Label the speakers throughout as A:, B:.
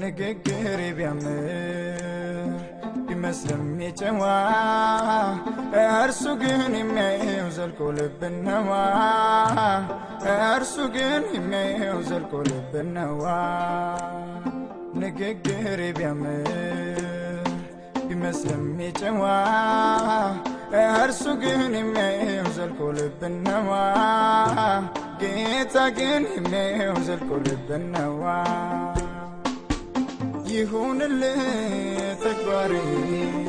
A: ንግግር ቢያምር ቢመስልም የጨዋ እርሱ ግን የሚያየው ዘልቆ ልብን ነዋ እርሱ ግን የሚያየው ዘልቆ ልብን ነዋ ንግግር ቢያምር ቢመስልም የጨዋ እርሱ ግን የሚያየው ዘልቆ ልብን ነዋ ጌታ ግን የሚያየው ዘልቆ ልብን ነዋ ይሁንልህ ተግባሬ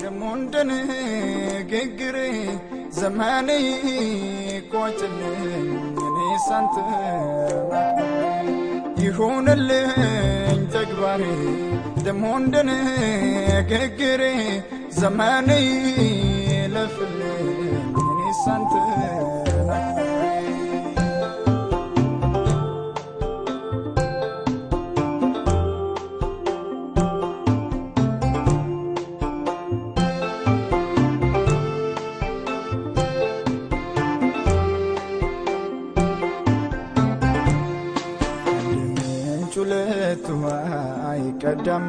A: ደሞ እንደ ንግግሬ ዘመኔ ቋጭልኝ እኔስ አንተ ይሁንልኝ ተግባሬ ደሞ እንደ ንግግሬ ዘመኔ ለፍልኝ እኔስ አንተ አይቀዳም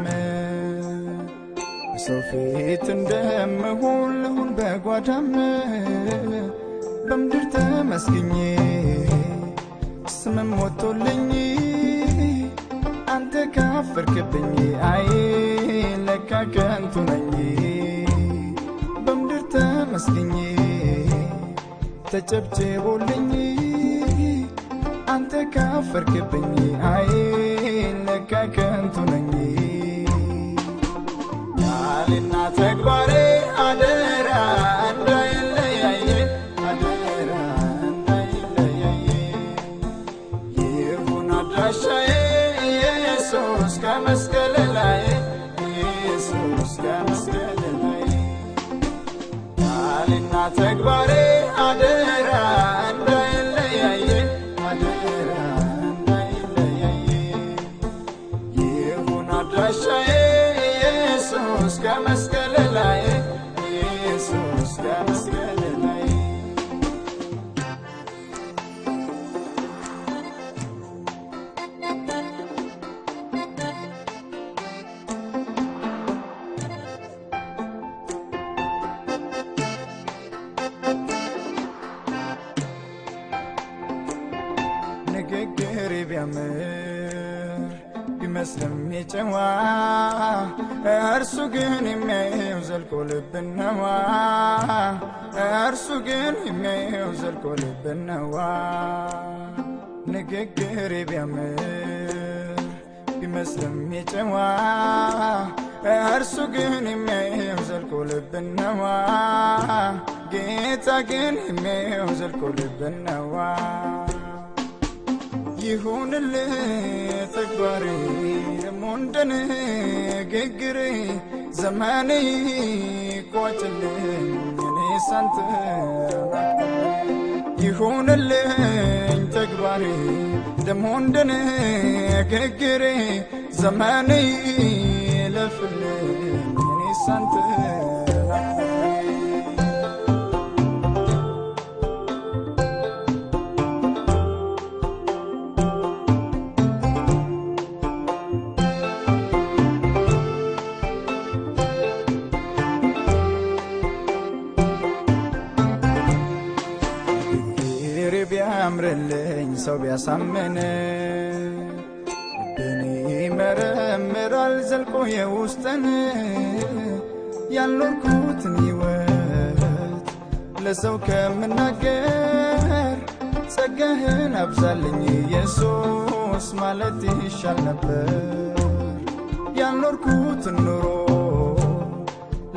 A: ሰው ፊት እንደምሆን ልሁን በጓዳም በምድር ተመስግኜ ስምም ወጥቶልኝ አንተ ካፈርክብኝ አይ ለካ ከንቱ ነኝ በምድር ተመስግኜ ተጨብጭቦልኝ አንተ ካፈርክብኝ አይ ለካ ከንቱ ነኝ ቃልና ተግባሬ አደራ እንዳይለያየ አደራ እንዳይለያየ ይሁን አድራሻዬ ኢየሱስ ከመስቀል ላይ ኢየሱስ ከመስቀል ላይ ቃልና ተግባሬ አደራ እንዳይለያየ አደራ እንዳይለያየ ይሁን አድራሻዬ ኢየሱስ ከመስቀል ላይ ኢየሱስ ከመስቀል ላይ ንግግር ቢያምር ቢመስልም የጨዋ እርሱ ግን የሚያየው ዘልቆ ልብን ነዋ እርሱ ግን የሚያየው ዘልቆ ልብን ነዋ ንግግር ቢያምር ቢመስልም የጨዋ እርሱ ግን የሚያየው ዘልቆ ልብን ነዋ ጌታ ግን የሚያየው ዘልቆ ልብን ነዋ ይሁንልህ ተግባሬ ደሞ እንደ ንግግሬ ዘመኔ ቋጭልኝ እኔስ አንተ ይሁንልኝ ተግባሬ ደሞ እንደ ንግግሬ ዘመኔ ለፍልኝ እኔስ አንተ ቢያምርልኝ ሰው ቢያሳምን ልቤን ይመረምራል ዘልቆ የውስጥን ያልኖርኩትን ሕይወት ለሰው ከምናገር ጸጋህን አብዛልኝ ኢየሱስ ማለት ይሻል ነበር ያልኖርኩትን ኑሮ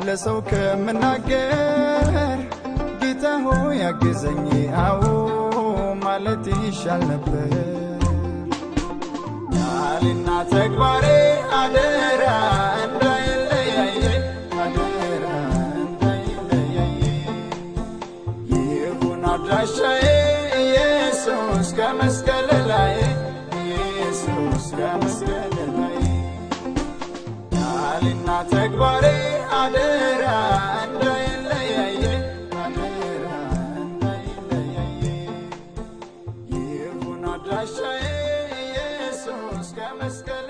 A: ለሰው ከምናገር ጌታ ሆይ ያግዘኝ አዎ ማለት ይሻል ነበር ቃልና ተግባሬ አደራ እንዳይለያየ አደራ እንዳይለያየ ይሁን አድራሻዬ ኢየሱስ ከመስቀል ላይ ኢየሱስ ከመስቀል ላይ ቃልና ተግባሬ አደራ እንዳይለያየ አደራ እንዳይለያየ ይሁን አድራሻዬ ኢየሱስ ከመስቀል